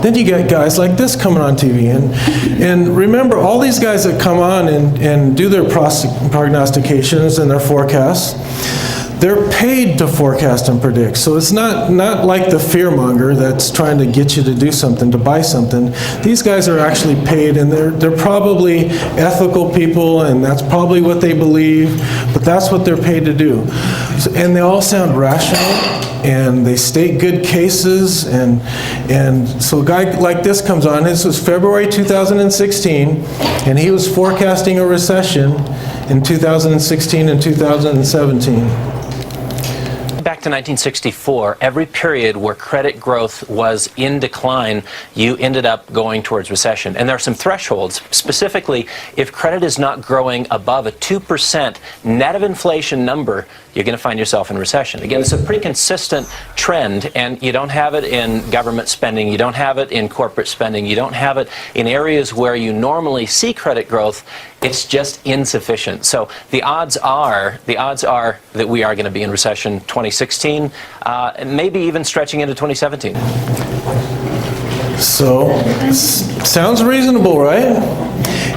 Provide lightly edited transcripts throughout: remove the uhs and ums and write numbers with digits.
Then you get guys like this coming on TV. And remember, all these guys that come on and do their prognostications and their forecasts, they're paid to forecast and predict. So it's not like the fearmonger that's trying to get you to do something, to buy something. These guys are actually paid, and they're probably ethical people, and that's probably what they believe, but that's what they're paid to do. So, and they all sound rational, and they state good cases, and so a guy like this comes on. This was February 2016, and he was forecasting a recession in 2016 and 2017. Back to 1964, every period where credit growth was in decline, you ended up going towards recession. And there are some thresholds. Specifically, if credit is not growing above a 2% net of inflation number, you're going to find yourself in recession. Again, it's a pretty consistent trend, and you don't have it in government spending, you don't have it in corporate spending, you don't have it in areas where you normally see credit growth. It's just insufficient. So the odds are that we are going to be in recession 2016, and maybe even stretching into 2017. So, sounds reasonable, right?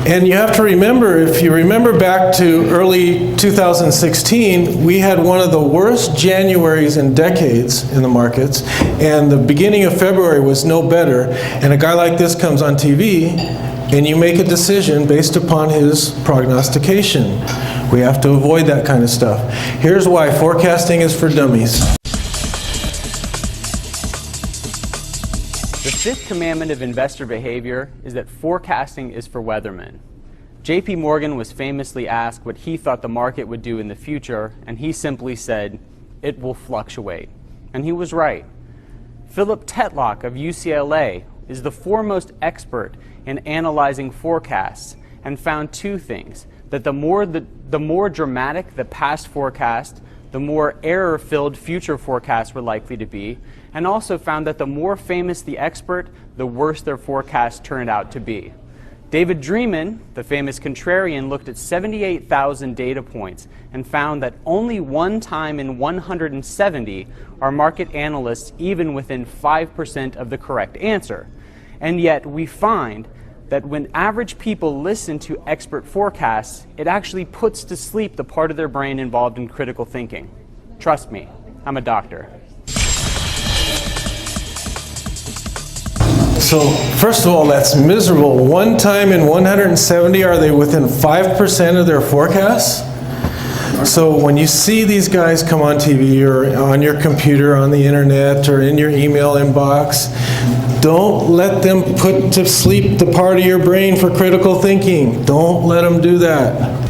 And you have to remember, if you remember back to early 2016, we had one of the worst Januaries in decades in the markets, and the beginning of February was no better. And a guy like this comes on TV, and you make a decision based upon his prognostication. We have to avoid that kind of stuff. Here's why forecasting is for dummies. The fifth commandment of investor behavior is that forecasting is for weathermen. J.P. Morgan was famously asked what he thought the market would do in the future, and he simply said, "It will fluctuate." And he was right. Philip Tetlock of UCLA is the foremost expert in analyzing forecasts and found two things: that the more dramatic the past forecast, the more error-filled future forecasts were likely to be, and also found that the more famous the expert, the worse their forecast turned out to be. David Dreeman, the famous contrarian, looked at 78,000 data points and found that only one time in 170 are market analysts even within 5% of the correct answer. And yet we find that when average people listen to expert forecasts, it actually puts to sleep the part of their brain involved in critical thinking. Trust me, I'm a doctor. So, first of all, that's miserable. One time in 170, are they within 5% of their forecasts? So when you see these guys come on TV or on your computer, on the internet, or in your email inbox, don't let them put to sleep the part of your brain for critical thinking. Don't let them do that.